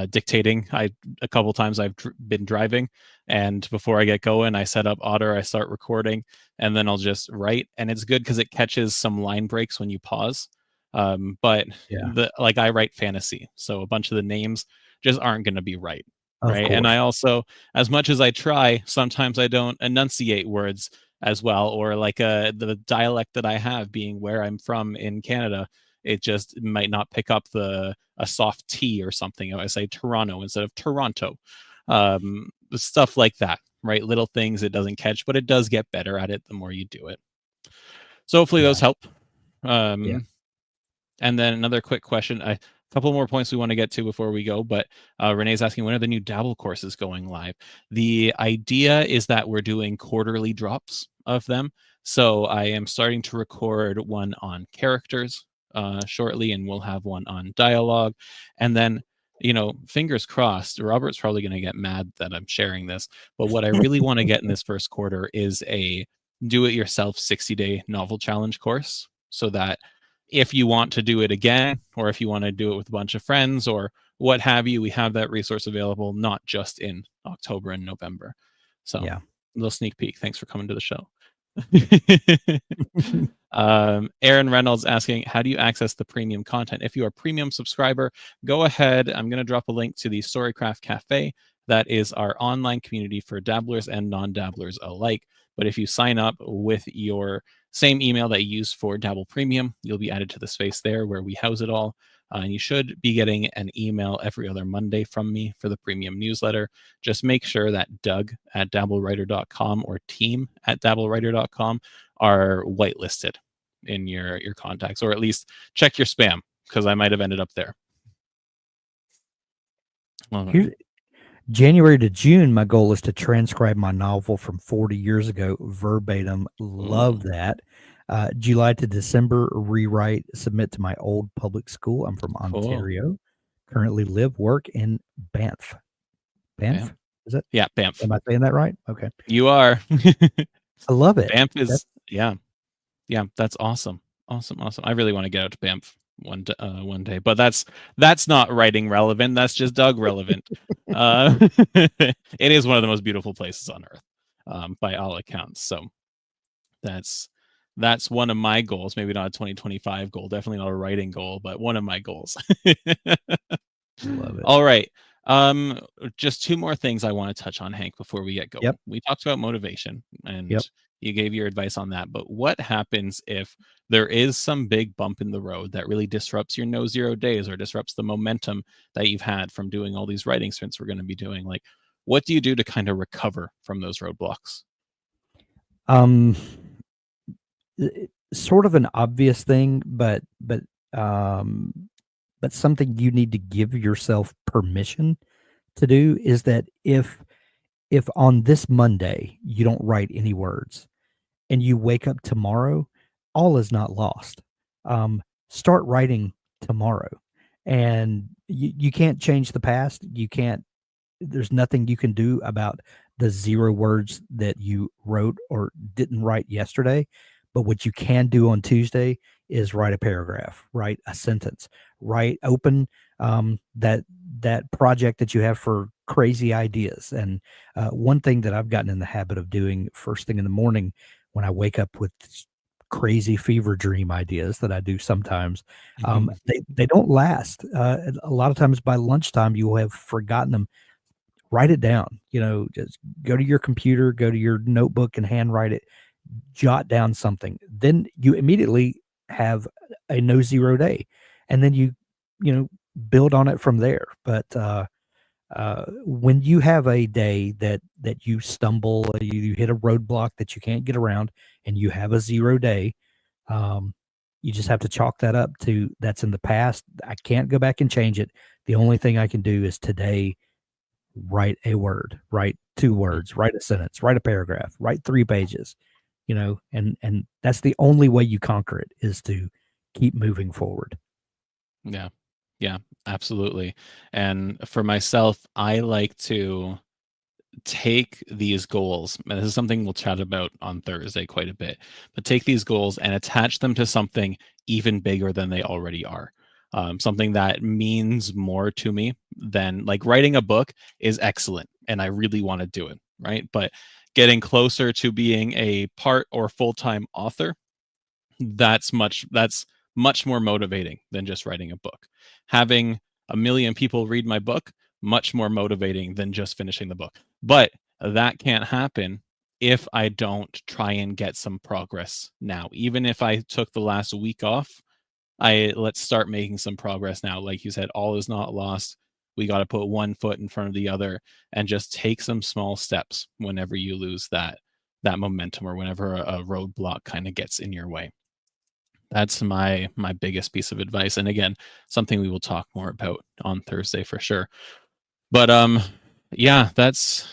S1: dictating. A couple times I've been driving, and before I get going, I set up Otter, I start recording, and then I'll just write. And it's good because it catches some line breaks when you pause. But
S2: Yeah.
S1: I write fantasy, so a bunch of the names just aren't going to be right.
S2: Of
S1: Right. And I
S2: course.
S1: also, as much as I try, sometimes I don't enunciate words as well, or the dialect that I have, being where I'm from in Canada, it just might not pick up a soft T or something. I say Toronto instead of Toronto. Stuff like that, right? Little things it doesn't catch, but it does get better at it the more you do it. So hopefully
S2: Yeah.
S1: those help.
S2: Yeah.
S1: And then another quick question. A couple more points we want to get to before we go, but Renee's asking, when are the new Dabble courses going live? The idea is that we're doing quarterly drops of them. So I am starting to record one on characters shortly, and we'll have one on dialogue. And then, fingers crossed, Robert's probably going to get mad that I'm sharing this, but what I really want to get in this first quarter is a do-it-yourself 60-day novel challenge course, so that if you want to do it again, or if you want to do it with a bunch of friends or what have you, we have that resource available, not just in October and November. So
S2: Yeah.
S1: a little sneak peek. Thanks for coming to the show. Aaron Reynolds asking, how do you access the premium content? If you are a premium subscriber, go ahead. I'm going to drop a link to the Storycraft Cafe. That is our online community for dabblers and non-dabblers alike. But if you sign up with your same email that you use for Dabble Premium, you'll be added to the space there where we house it all. And you should be getting an email every other Monday from me for the premium newsletter. Just make sure that Doug at dabblewriter.com or team at dabblewriter.com are whitelisted in your contacts, or at least check your spam, because I might have ended up there.
S2: Here's, January to June, my goal is to transcribe my novel from 40 years ago verbatim. Love that. July to December, rewrite, submit to my old public school. I'm from
S1: Cool.
S2: Ontario. Currently live, work in Banff. Banff? Is it?
S1: Yeah, Banff.
S2: Am I saying that right? Okay.
S1: You are.
S2: I love it.
S1: Banff is, yeah, that's awesome. Awesome. I really want to get out to Banff one day, but that's not writing relevant. That's just Doug relevant. It is one of the most beautiful places on earth, by all accounts. So that's one of my goals. Maybe not a 2025 goal, definitely not a writing goal, but one of my goals.
S2: Love it.
S1: All right. Just two more things I want to touch on, Hank, before we get going.
S2: Yep.
S1: We talked about motivation, and
S2: Yep.
S1: you gave your advice on that. But what happens if there is some big bump in the road that really disrupts your no zero days, or disrupts the momentum that you've had from doing all these writing sprints we're going to be doing? Like, what do you do to kind of recover from those roadblocks?
S2: Sort of an obvious thing, but something you need to give yourself permission to do is that if on this Monday you don't write any words and you wake up tomorrow, all is not lost. Start writing tomorrow, and you can't change the past. You can't. There's nothing you can do about the 0 words that you wrote or didn't write yesterday. But what you can do on Tuesday is write a paragraph, write a sentence, open that project that you have for crazy ideas. And one thing that I've gotten in the habit of doing first thing in the morning when I wake up with crazy fever dream ideas that I do sometimes, they don't last. A lot of times by lunchtime, you will have forgotten them. Write it down, just go to your computer, go to your notebook and handwrite it, jot down something. Then you immediately have a no zero day, and then you build on it from there. But when you have a day that you stumble, you hit a roadblock that you can't get around, and you have a 0 day, you just have to chalk that up to that's in the past. I can't go back and change it. The only thing I can do is today write a word, write 2 words, write a sentence, write a paragraph, write 3 pages, and that's the only way you conquer it, is to keep moving forward.
S1: Yeah, absolutely. And for myself, I like to take these goals, and this is something we'll chat about on Thursday quite a bit, but take these goals and attach them to something even bigger than they already are. Something that means more to me than, like, writing a book is excellent and I really want to do it, right? But getting closer to being a part or full-time author, that's much more motivating than just writing a book. Having a million people read my book, much more motivating than just finishing the book. But that can't happen if I don't try and get some progress now. Even if I took the last week off, let's start making some progress now. Like you said, all is not lost. We got to put one foot in front of the other and just take some small steps whenever you lose that momentum, or whenever a roadblock kind of gets in your way. That's my biggest piece of advice, and again, something we will talk more about on Thursday for sure. But yeah, that's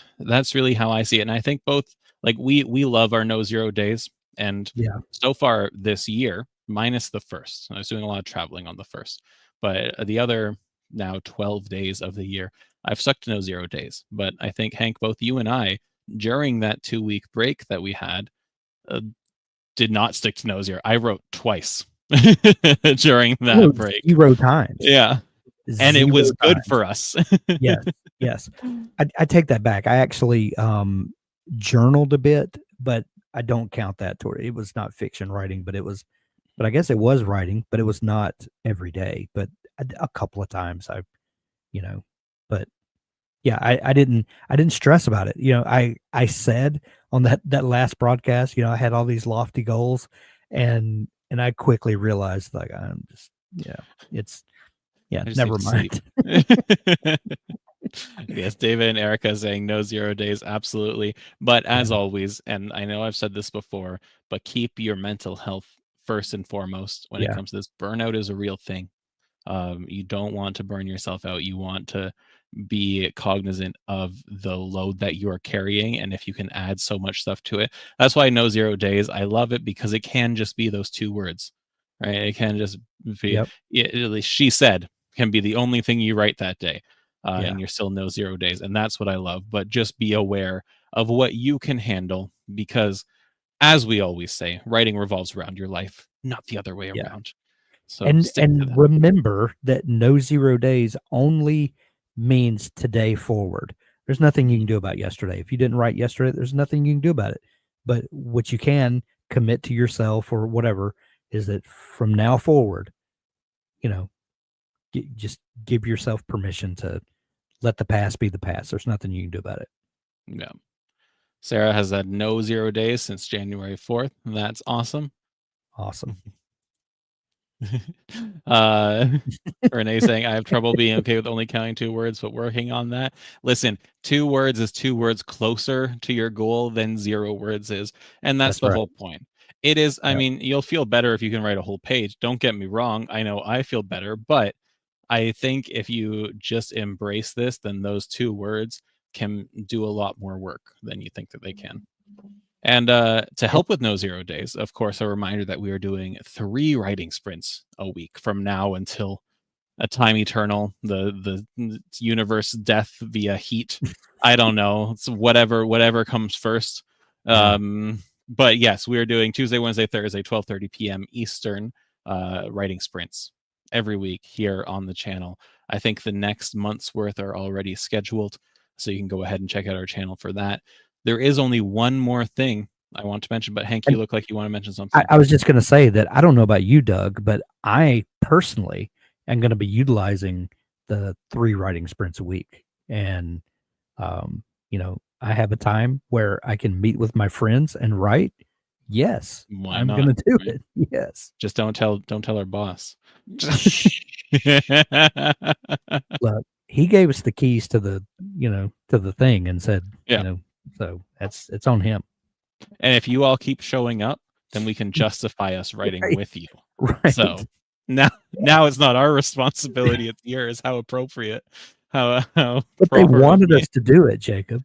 S1: really how I see it. And I think both, like, we love our no zero days, and so far this year, minus the first, I was doing a lot of traveling on the first, but the other now 12 days of the year, I've stuck to no zero days. But I think, Hank, both you and I, during that 2-week break that we had, did not stick to no zero. I wrote twice during that break.
S2: 0 times.
S1: Yeah. And it was good for us.
S2: Yes. I take that back. I actually journaled a bit, but I don't count that toward it. Was not fiction writing, but I guess it was writing, but it was not every day. But a couple of times but yeah, I didn't stress about it. I said on that last broadcast, I had all these lofty goals, and I quickly realized, like, I'm just, never mind.
S1: Yes, David and Erica saying no 0 days, absolutely. But as always, and I know I've said this before, but keep your mental health first and foremost when it comes to this. Burnout is a real thing. You don't want to burn yourself out. You want to be cognizant of the load that you are carrying, and if you can add so much stuff to it. That's why no 0 days, I love it, because it can just be those 2 words, right? It can just be, at least she said, can be the only thing you write that day, and you're still no 0 days, and that's what I love. But just be aware of what you can handle, because, as we always say, writing revolves around your life, not the other way around. So
S2: and remember that no 0 days only means today forward. There's nothing you can do about yesterday. If you didn't write yesterday, there's nothing you can do about it. But what you can commit to yourself or whatever is that from now forward, just give yourself permission to let the past be the past. There's nothing you can do about it.
S1: Yeah. Sarah has had no 0 days since January 4th. That's awesome.
S2: Awesome.
S1: Renee saying, I have trouble being okay with only counting 2 words, but working on that. Listen, 2 words is 2 words closer to your goal than 0 words is. And that's the whole point. It is, I mean, you'll feel better if you can write a whole page. Don't get me wrong. I know I feel better, but I think if you just embrace this, then those 2 words can do a lot more work than you think that they can. And to help with no 0 days, of course, a reminder that we are doing 3 writing sprints a week from now until a time eternal, the universe death via heat. I don't know. It's whatever comes first. But yes, we are doing Tuesday, Wednesday, Thursday, 12:30 p.m. Eastern writing sprints every week here on the channel. I think the next month's worth are already scheduled, so you can go ahead and check out our channel for that. There is only one more thing I want to mention, but Hank, you look like you want to mention something.
S2: I was just going to say that I don't know about you, Doug, but I personally am going to be utilizing the 3 writing sprints a week. And, I have a time where I can meet with my friends and write. Yes, I'm going to do it. Yes.
S1: Just don't tell our boss.
S2: Look, he gave us the keys to the, to the thing and said, so it's on him.
S1: And if you all keep showing up, then we can justify us writing with you.
S2: Right.
S1: So now it's not our responsibility, it's yours. How appropriate. How
S2: but they wanted us to do it, Jacob.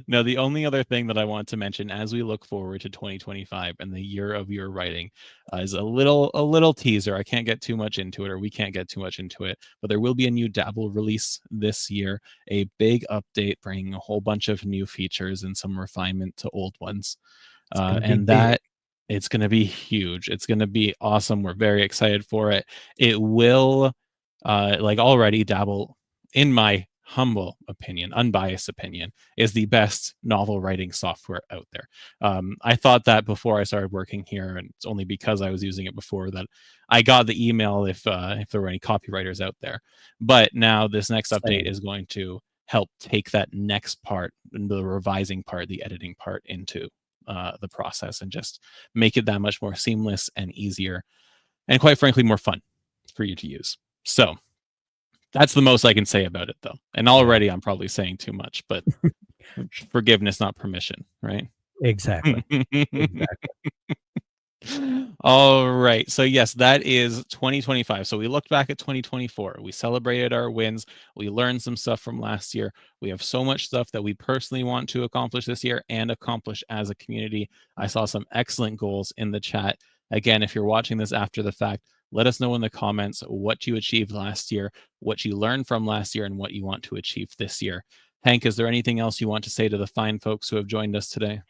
S1: Now, the only other thing that I want to mention as we look forward to 2025 and the year of your writing is a little teaser. I can't get too much into it, or we can't get too much into it, but there will be a new Dabble release this year, a big update bringing a whole bunch of new features and some refinement to old ones. And that it's going to be huge. It's going to be awesome. We're very excited for it. It will, like already, Dabble, in my humble opinion, unbiased opinion, is the best novel writing software out there. I thought that before I started working here, and it's only because I was using it before that I got the email if there were any copywriters out there. But now this next update is going to help take that next part, the revising part, the editing part, into the process, and just make it that much more seamless and easier, and quite frankly more fun for you to use. So that's the most I can say about it, though. And already I'm probably saying too much, but forgiveness, not permission, right?
S2: Exactly. Exactly.
S1: All right. So yes, that is 2025. So we looked back at 2024. We celebrated our wins. We learned some stuff from last year. We have so much stuff that we personally want to accomplish this year and accomplish as a community. I saw some excellent goals in the chat. Again, if you're watching this after the fact, let us know in the comments what you achieved last year, what you learned from last year, and what you want to achieve this year. Hank, is there anything else you want to say to the fine folks who have joined us today?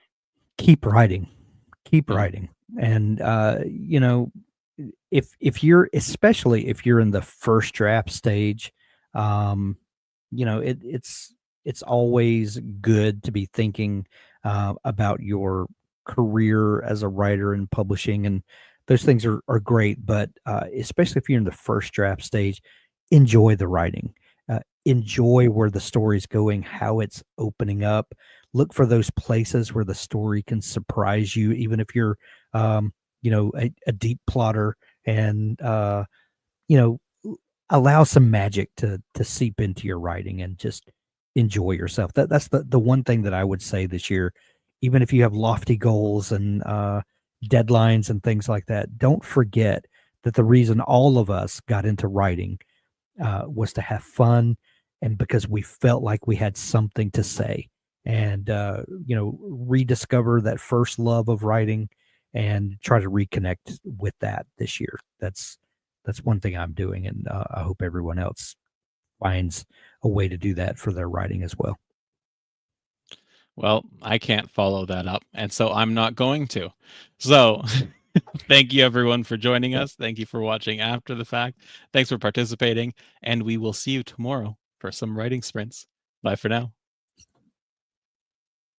S2: Keep writing. Keep writing. And if you're, especially if you're in the first draft stage, it's always good to be thinking about your career as a writer and publishing, and those things are great. But especially if you're in the first draft stage, enjoy the writing. Enjoy where the story's going, how it's opening up. Look for those places where the story can surprise you, even if you're, a deep plotter, and, allow some magic to seep into your writing and just enjoy yourself. That's the one thing that I would say this year. Even if you have lofty goals and deadlines and things like that, don't forget that the reason all of us got into writing was to have fun, and because we felt like we had something to say, and rediscover that first love of writing and try to reconnect with that this year. That's one thing I'm doing, and I hope everyone else finds a way to do that for their writing as well.
S1: Well, I can't follow that up, and so I'm not going to. So thank you, everyone, for joining us. Thank you for watching after the fact. Thanks for participating, and we will see you tomorrow for some writing sprints. Bye for now.